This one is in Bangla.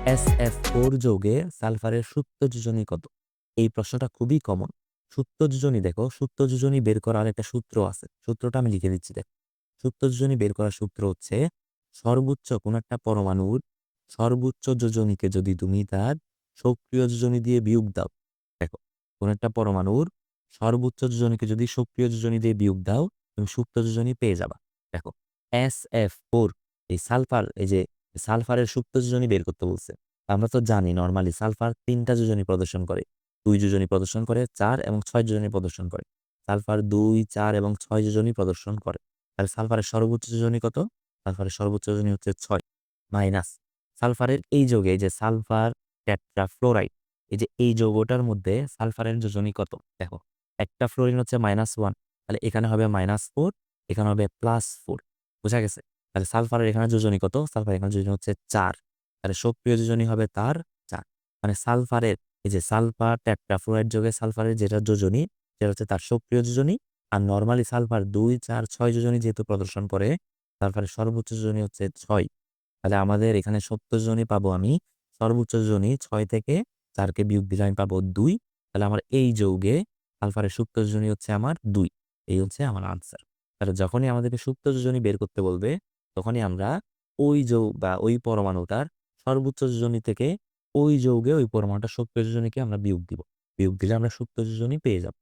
SF4 যৌগে সালফারের সুপ্ত যোজনী কত? এই প্রশ্নটা খুবই কমন। সুপ্ত যোজনী দেখো, সুপ্ত যোজনী বের করার একটা সূত্র আছে। সূত্রটা আমি লিখে দিচ্ছি দেখো। সুপ্ত যোজনী বের করার সূত্র হচ্ছে সর্বোচ্চ কোনো একটা পরমাণুর সর্বোচ্চ যোজনীকে যদি তুমি তার সক্রিয় যোজনী দিয়ে বিয়োগ দাও, দেখো কোনো একটা পরমাণুর সর্বোচ্চ যোজনীকে যদি সক্রিয় যোজনী দিয়ে বিয়োগ দাও, তুমি সুপ্ত যোজনী পেয়ে যাবা। দেখো SF4 এই সালফার, এই যে সালফারের সুপ্ত যোজনী বের করতে বলছে। আমরা তো জানি নরমালি সালফার ৩ টা যোজনী প্রদর্শন করে। ২ যোজনী প্রদর্শন করে, ৪ এবং ৬ যোজনী প্রদর্শন করে। সালফার ২, ৪ এবং ৬ যোজনী প্রদর্শন করে। তাহলে সালফারের সর্বোচ্চ যোজনী কত? সালফারের সর্বোচ্চ যোজনী হচ্ছে ৬ মাইনাস সালফারের এই যৌগে, এই যে সালফার টেট্রাফ্লোরাইড, এই যে এই যৌগটার মধ্যে সালফারের যোজনী কত? দেখো একটা ফ্লোরিন হচ্ছে -1, তাহলে এখানে হবে -4, এখানে হবে +4। বুঝা গেছে? তাহলে সালফারের এখানে যোজনী কত? সালফারের এখানে যোজনী হচ্ছে ৪। তাহলে সক্রিয় যোজনী হবে তার ৪। মানে সালফারের, এই যে সালফার টেট্রাফ্লোরাইড যৌগে সালফারের যেটা যোজনী, সেটা হচ্ছে তার সক্রিয় যোজনী। আর নরমালি সালফার ২, ৪, ৬ যোজনী যেহেতু প্রদর্শন করে, সালফারের সর্বোচ্চ যোজনী হচ্ছে ৬। তাহলে আমাদের এখানে সত্য যোজনী পাবো আমি। সর্বোচ্চ যোজনী ৬ থেকে ৪ কে বিয়োগ দিলে আমি পাবো ২। তাহলে আমার এই যৌগে সালফারের সুপ্ত যোজনী হচ্ছে আমার ২। এই হচ্ছে আমার আনসার। তাহলে যখনই আমাদেরকে সুপ্ত যোজনী বের করতে বলবে, তখনই আমরা ওই বা ওই পরমাণুটার সর্বোচ্চ যোজনী থেকে ওই যৌগে ওই পরমাণুটার সক্রিয় যোজনীকে আমরা বিয়োগ দিব। বিয়োগ দিলে আমরা সুপ্ত যোজনী পেয়ে যাব।